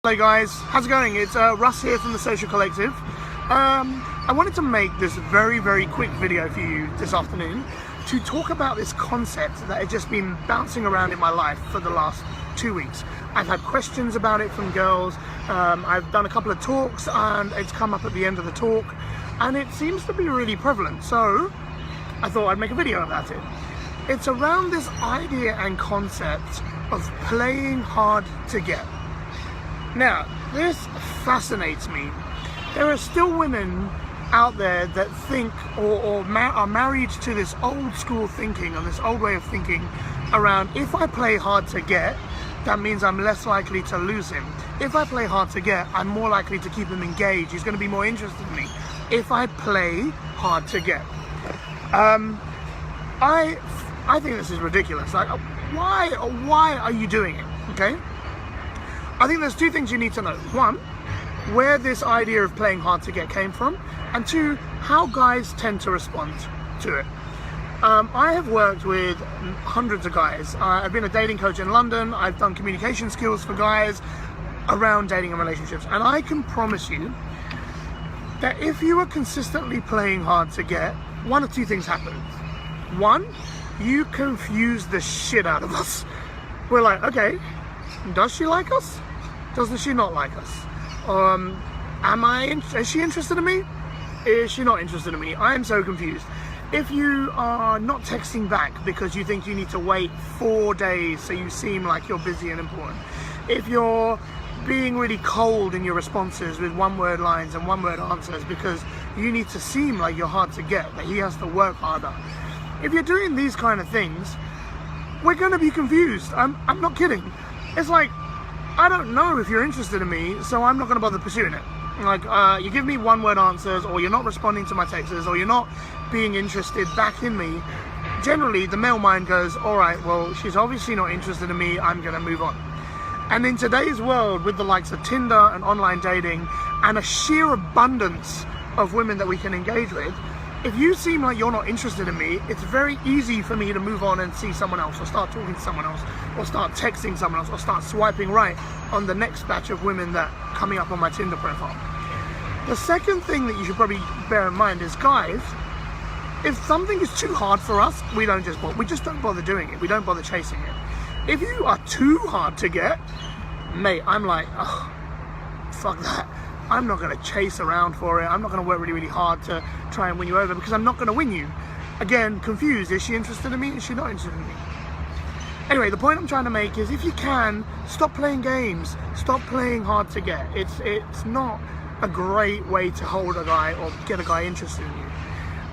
Hello guys, how's it going? It's Russ here from the Social Collective. I wanted to make this very quick video for you this afternoon to talk about this concept that has just been bouncing around in my life for the last 2 weeks. I've had questions about it from girls, I've done a couple of talks and it's come up at the end of the talk and it seems to be really prevalent, so I thought I'd make a video about it. It's around this idea and concept of playing hard to get. Now, this fascinates me. There are still women out there that think or are married to this old school thinking and this old way of thinking around, if I play hard to get, that means I'm less likely to lose him. If I play hard to get, I'm more likely to keep him engaged. He's going to be more interested in me if I play hard to get. I think this is ridiculous. Like, why are you doing it? Okay? I think there's two things you need to know. One, where this idea of playing hard to get came from, and two, how guys tend to respond to it. I have worked with hundreds of guys. I've been a dating coach in London. I've done communication skills for guys around dating and relationships. And I can promise you that if you are consistently playing hard to get, one of two things happen. One, you confuse the shit out of us. We're like, okay, does she like us? Doesn't she not like us? Is she interested in me? Is she not interested in me? I am so confused. If you are not texting back because you think you need to wait 4 days so you seem like you're busy and important, if you're being really cold in your responses with one-word lines and one-word answers because you need to seem like you're hard to get, that he has to work harder, if you're doing these kind of things, we're going to be confused. I'm not kidding. It's like, I don't know if you're interested in me, so I'm not going to bother pursuing it. Like, you give me one-word answers, or you're not responding to my texts, or you're not being interested back in me. Generally, the male mind goes, all right, well, she's obviously not interested in me, I'm going to move on. And in today's world, with the likes of Tinder and online dating, and a sheer abundance of women that we can engage with, if you seem like you're not interested in me, it's very easy for me to move on and see someone else, or start talking to someone else, or start texting someone else, or start swiping right on the next batch of women that are coming up on my Tinder profile. The second thing that you should probably bear in mind is, guys, if something is too hard for us, we just don't bother doing it. We don't bother chasing it. If you are too hard to get, mate, I'm like, oh, fuck that. I'm not going to chase around for it. I'm not going to work really hard to try and win you over, because I'm not going to win you. Again, confused. Is she interested in me? Is she not interested in me? Anyway, the point I'm trying to make is, if you can, stop playing games. Stop playing hard to get. It's not a great way to hold a guy or get a guy interested in you.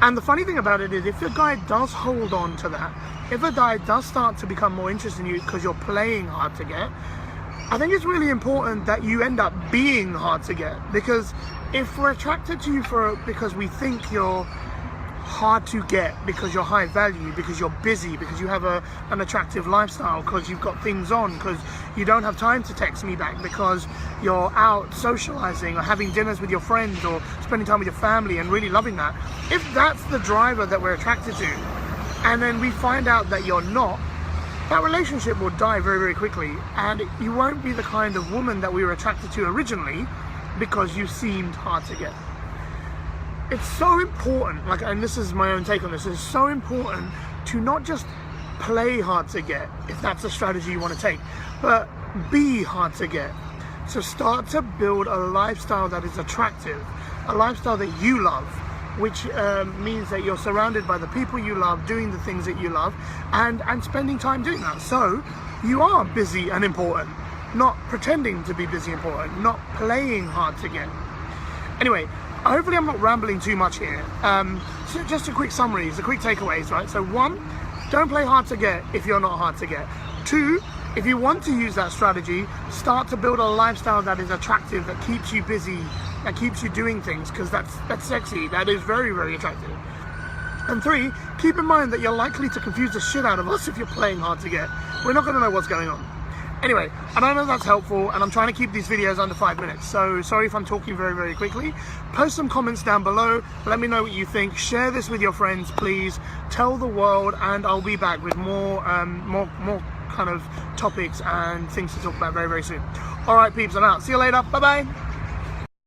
And the funny thing about it is, if a guy does hold on to that, if a guy does start to become more interested in you because you're playing hard to get, I think it's really important that you end up being hard to get. Because if we're attracted to you because we think you're hard to get, because you're high value, because you're busy, because you have an attractive lifestyle, because you've got things on, because you don't have time to text me back, because you're out socializing or having dinners with your friends or spending time with your family and really loving that, if that's the driver that we're attracted to, and then we find out that you're not, that relationship will die very quickly, and you won't be the kind of woman that we were attracted to originally because you seemed hard to get. It's so important, like, and this is my own take on this, it's so important to not just play hard to get, if that's the strategy you want to take, but be hard to get. So start to build a lifestyle that is attractive, a lifestyle that you love, which means that you're surrounded by the people you love, doing the things that you love, and spending time doing that. So you are busy and important, not pretending to be busy and important, not playing hard to get. Anyway, hopefully I'm not rambling too much here. So just a quick summary, the quick takeaways, right? So one, don't play hard to get if you're not hard to get. Two, if you want to use that strategy, start to build a lifestyle that is attractive, that keeps you busy, that keeps you doing things, because that's sexy, that is very attractive. And three, keep in mind that you're likely to confuse the shit out of us if you're playing hard to get. We're not going to know what's going on. Anyway, I don't know if that's helpful, and I'm trying to keep these videos under 5 minutes, so sorry if I'm talking very quickly. Post some comments down below, let me know what you think, share this with your friends, please, tell the world, and I'll be back with more kind of topics and things to talk about very, very soon. All right, peeps, I'm out. See you later. Bye-bye.